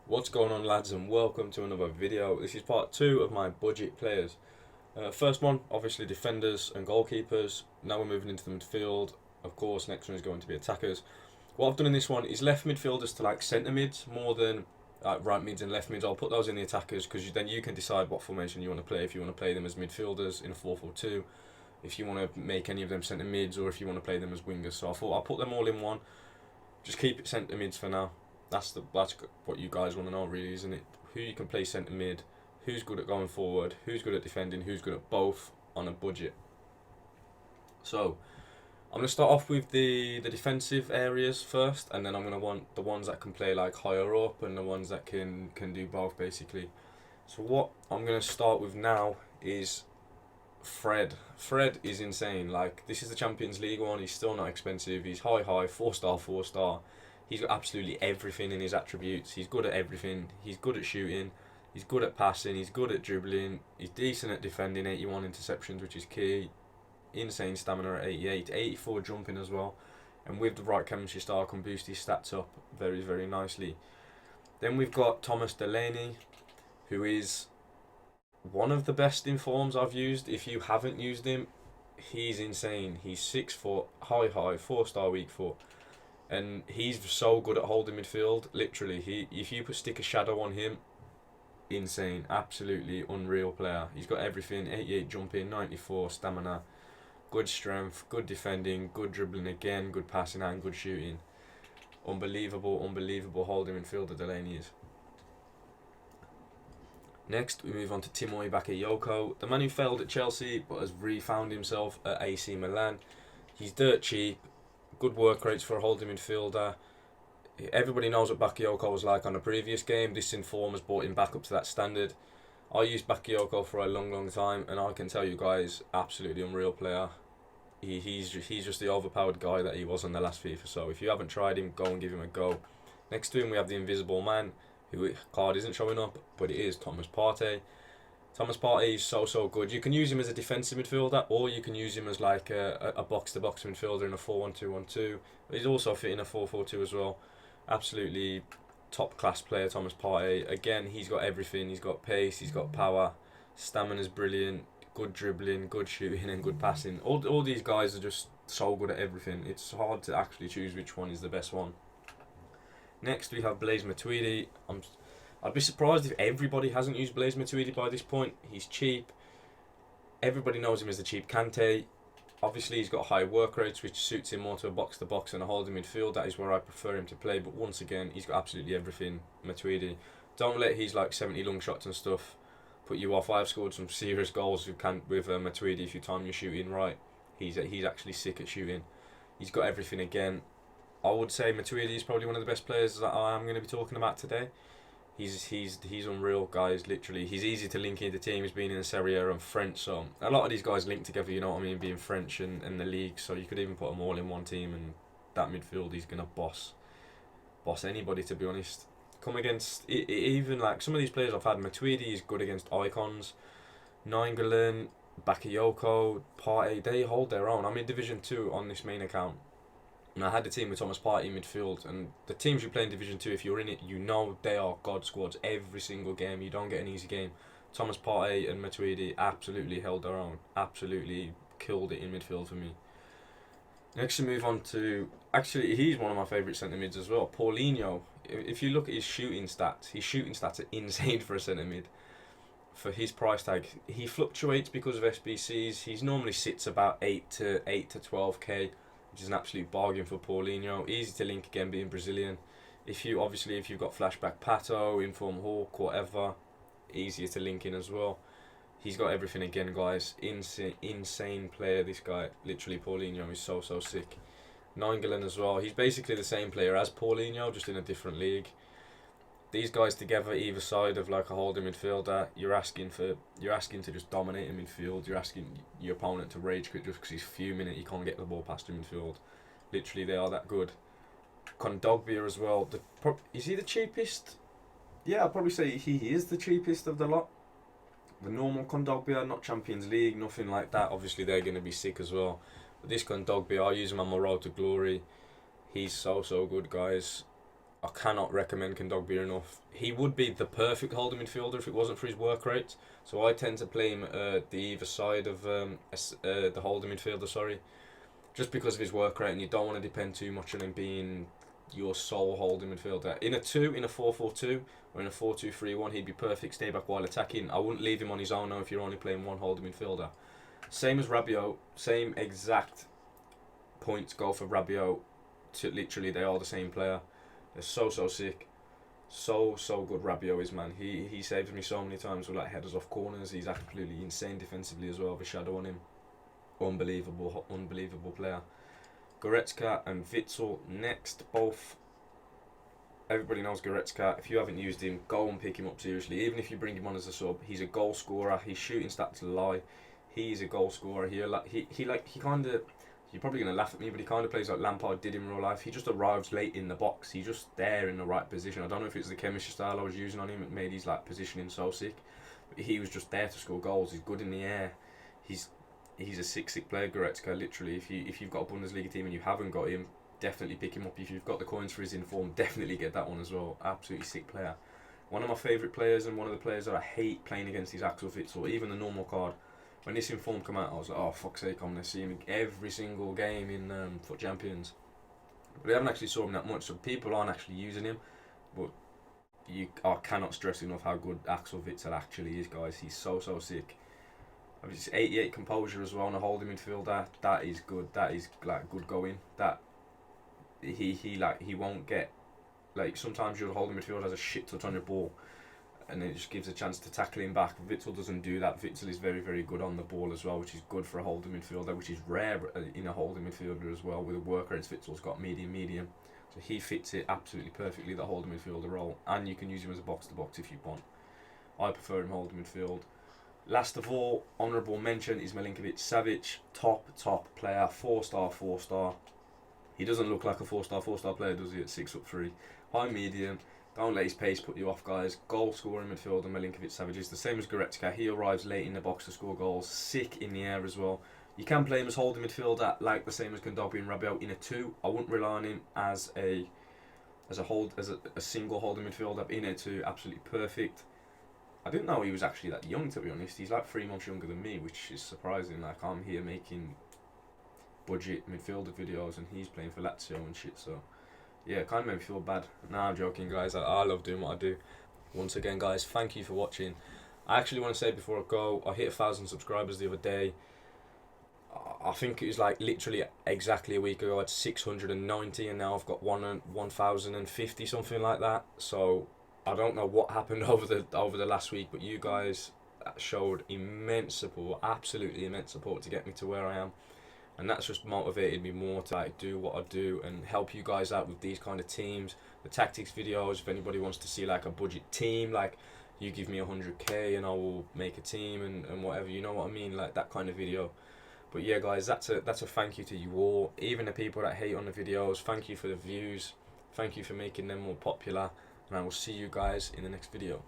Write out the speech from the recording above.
What's going on, lads, and welcome to another video. This is part 2 of my budget players. First one, obviously defenders and goalkeepers. Now we're moving into the midfield. Of course, next one is going to be attackers. What I've done in this one is left midfielders to like centre mids more than right mids and left mids. I'll put those in the attackers because then you can decide what formation you want to play. If you want to play them as midfielders in a 4-4-2, if you want to make any of them centre mids, or if you want to play them as wingers. So I thought I'll put them all in one. Just keep it centre mids for now. That's what you guys want to know, really, isn't it? Who you can play centre mid, who's good at going forward, who's good at defending, who's good at both on a budget. So I'm gonna start off with the defensive areas first, and then I'm gonna want the ones that can play like higher up and the ones that can do both basically. So what I'm gonna start with now is Fred. Fred is insane. Like, this is the Champions League one. He's still not expensive. He's high, 4-star, 4-star. He's got absolutely everything in his attributes. He's good at everything. He's good at shooting. He's good at passing. He's good at dribbling. He's decent at defending. 81 interceptions, which is key. Insane stamina at 88. 84 jumping as well. And with the right chemistry style, can boost his stats up very, very nicely. Then we've got Thomas Delaney, who is one of the best in forms I've used. If you haven't used him, he's insane. He's 6 foot, high, 4-star weak foot. And he's so good at holding midfield. Literally, if you stick a shadow on him, insane, absolutely unreal player. He's got everything: 88 jumping, 94 stamina, good strength, good defending, good dribbling again, good passing and good shooting. Unbelievable holding midfielder Delaney is. Next, we move on to Timoy Bakayoko, the man who failed at Chelsea but has refound himself at AC Milan. He's dirt cheap. Good work rates for a holding midfielder. Everybody knows what Bakayoko was like on the previous game. This inform has brought him back up to that standard. I used Bakayoko for a long time, and I can tell you guys, absolutely unreal player. He's just the overpowered guy that he was on the last FIFA. So if you haven't tried him, go and give him a go. Next to him, we have the Invisible Man, who card isn't showing up, but it is Thomas Partey. Thomas Partey is so good. You can use him as a defensive midfielder, or you can use him as like a box-to-box midfielder in a 4-1-2-1-2. He's also fit in a 4-4-2 as well. Absolutely top-class player, Thomas Partey. Again, he's got everything. He's got pace, he's got power, stamina's brilliant, good dribbling, good shooting and good passing. All these guys are just so good at everything. It's hard to actually choose which one is the best one. Next, we have Blaise Matuidi. I'd be surprised if everybody hasn't used Blaise Matuidi by this point. He's cheap. Everybody knows him as the cheap Kante. Obviously, he's got high work rates, which suits him more to a box-to-box and a holding midfield. That is where I prefer him to play. But once again, he's got absolutely everything, Matuidi. Don't let his like 70 long shots and stuff put you off. I've scored some serious goals with Matuidi if you time your shooting right. He's actually sick at shooting. He's got everything again. I would say Matuidi is probably one of the best players that I am going to be talking about today. He's unreal, guys. Literally, he's easy to link into the team. He's been in the Serie A and French, so a lot of these guys link together. You know what I mean? Being French and the league, so you could even put them all in one team, and that midfield he's gonna boss anybody. To be honest, come against even like some of these players I've had. Matuidi is good against icons. Nainggolan, Bakayoko, Partey, they hold their own. I'm in Division 2 on this main account. And I had the team with Thomas Partey in midfield, and the teams you play in Division 2, if you're in it, you know they are God squads every single game. You don't get an easy game. Thomas Partey and Matuidi absolutely held their own. Absolutely killed it in midfield for me. Next we move on to, actually he's one of my favourite centre mids as well, Paulinho. If you look at his shooting stats are insane for a centre mid. For his price tag, he fluctuates because of SBCs. He normally sits about 8 to 12k. Which is an absolute bargain for Paulinho. Easy to link again, being Brazilian. If you've got flashback Pato, inform Hawk, whatever, easier to link in as well. He's got everything again, guys. Insane player, this guy. Literally, Paulinho is so sick. Nainggolan as well. He's basically the same player as Paulinho, just in a different league. These guys together, either side of like a holding midfielder, you're asking to just dominate in midfield. You're asking your opponent to rage quit just because he's fuming and he can't get the ball past him midfield. Literally, they are that good. Kondogbia as well. Is he the cheapest? Yeah, I'll probably say he is the cheapest of the lot. The normal Kondogbia, not Champions League, nothing like that. Obviously, they're going to be sick as well. But this Kondogbia, I use him on my road to glory. He's so good, guys. I cannot recommend Kondogbia enough. He would be the perfect holding midfielder if it wasn't for his work rate. So I tend to play him the either side of the holding midfielder, sorry, just because of his work rate, and you don't want to depend too much on him being your sole holding midfielder. In a 4-4-2, or in a 4-2-3-1, he'd be perfect stay back while attacking. I wouldn't leave him on his own now if you're only playing one holding midfielder. Same as Rabiot, same exact points go for Rabiot. Literally, they are the same player. They're so sick. So good Rabiot is, man. He saves me so many times with like headers off corners. He's absolutely insane defensively as well, with Shadow on him. Unbelievable player. Goretzka and Witsel next. Both. Everybody knows Goretzka. If you haven't used him, go and pick him up seriously. Even if you bring him on as a sub, he's a goal scorer. His shooting stats lie. He's a goal scorer. He kind of. You're probably going to laugh at me, but he kind of plays like Lampard did in real life. He just arrives late in the box. He's just there in the right position. I don't know if it's the chemistry style I was using on him that made his like positioning so sick. But he was just there to score goals. He's good in the air. He's a sick player, Goretzka. Literally, if you've got a Bundesliga team and you haven't got him, definitely pick him up. If you've got the coins for his inform, definitely get that one as well. Absolutely sick player. One of my favourite players, and one of the players that I hate playing against is Axel Witsel. Even the normal card. When this inform came out, I was like, oh fuck's sake, I'm going to see him every single game in Foot Champions. But I haven't actually saw him that much, so people aren't actually using him. But I cannot stress enough how good Axel Witsel actually is, guys. He's so sick. I mean, it's 88 composure as well on a holding midfielder. That is good. That is like good going. That he won't get like sometimes your holding midfielder has a shit touch on your ball, and it just gives a chance to tackle him back. Witsel doesn't do that. Witsel is very good on the ball as well, which is good for a holding midfielder, which is rare in a holding midfielder as well. With a work rate, Witsel's got medium, so he fits it absolutely perfectly, that holding midfielder role, and you can use him as a box-to-box if you want. I prefer him holding midfield. Last of all, honourable mention is Milinkovic-Savic, top player, 4-star. He doesn't look like a 4-star player, does he, at 6'3", high medium. Don't let his pace put you off, guys. Goal scoring midfielder Milinkovic-Savic is the same as Goretzka. He arrives late in the box to score goals. Sick in the air as well. You can play him as holding midfielder, like the same as Kondogbia and Rabiot in a 2. I wouldn't rely on him as a single holding midfielder. In a 2, absolutely perfect. I didn't know he was actually that young, to be honest. He's like 3 months younger than me, which is surprising. Like, I'm here making budget midfielder videos and he's playing for Lazio and shit, so yeah, it kind of made me feel bad. Nah, I'm joking, guys. I love doing what I do. Once again, guys, thank you for watching. I actually want to say before I go, I hit 1,000 subscribers the other day. I think it was like literally exactly a week ago. I had 690 and now I've got 1,050, something like that. So I don't know what happened over the last week, but you guys showed immense support, absolutely immense support to get me to where I am. And that's just motivated me more to like do what I do and help you guys out with these kind of teams. The tactics videos, if anybody wants to see like a budget team, like you give me 100k and I will make a team and whatever, you know what I mean, like that kind of video. But yeah, guys, that's a thank you to you all. Even the people that hate on the videos, thank you for the views. Thank you for making them more popular. And I will see you guys in the next video.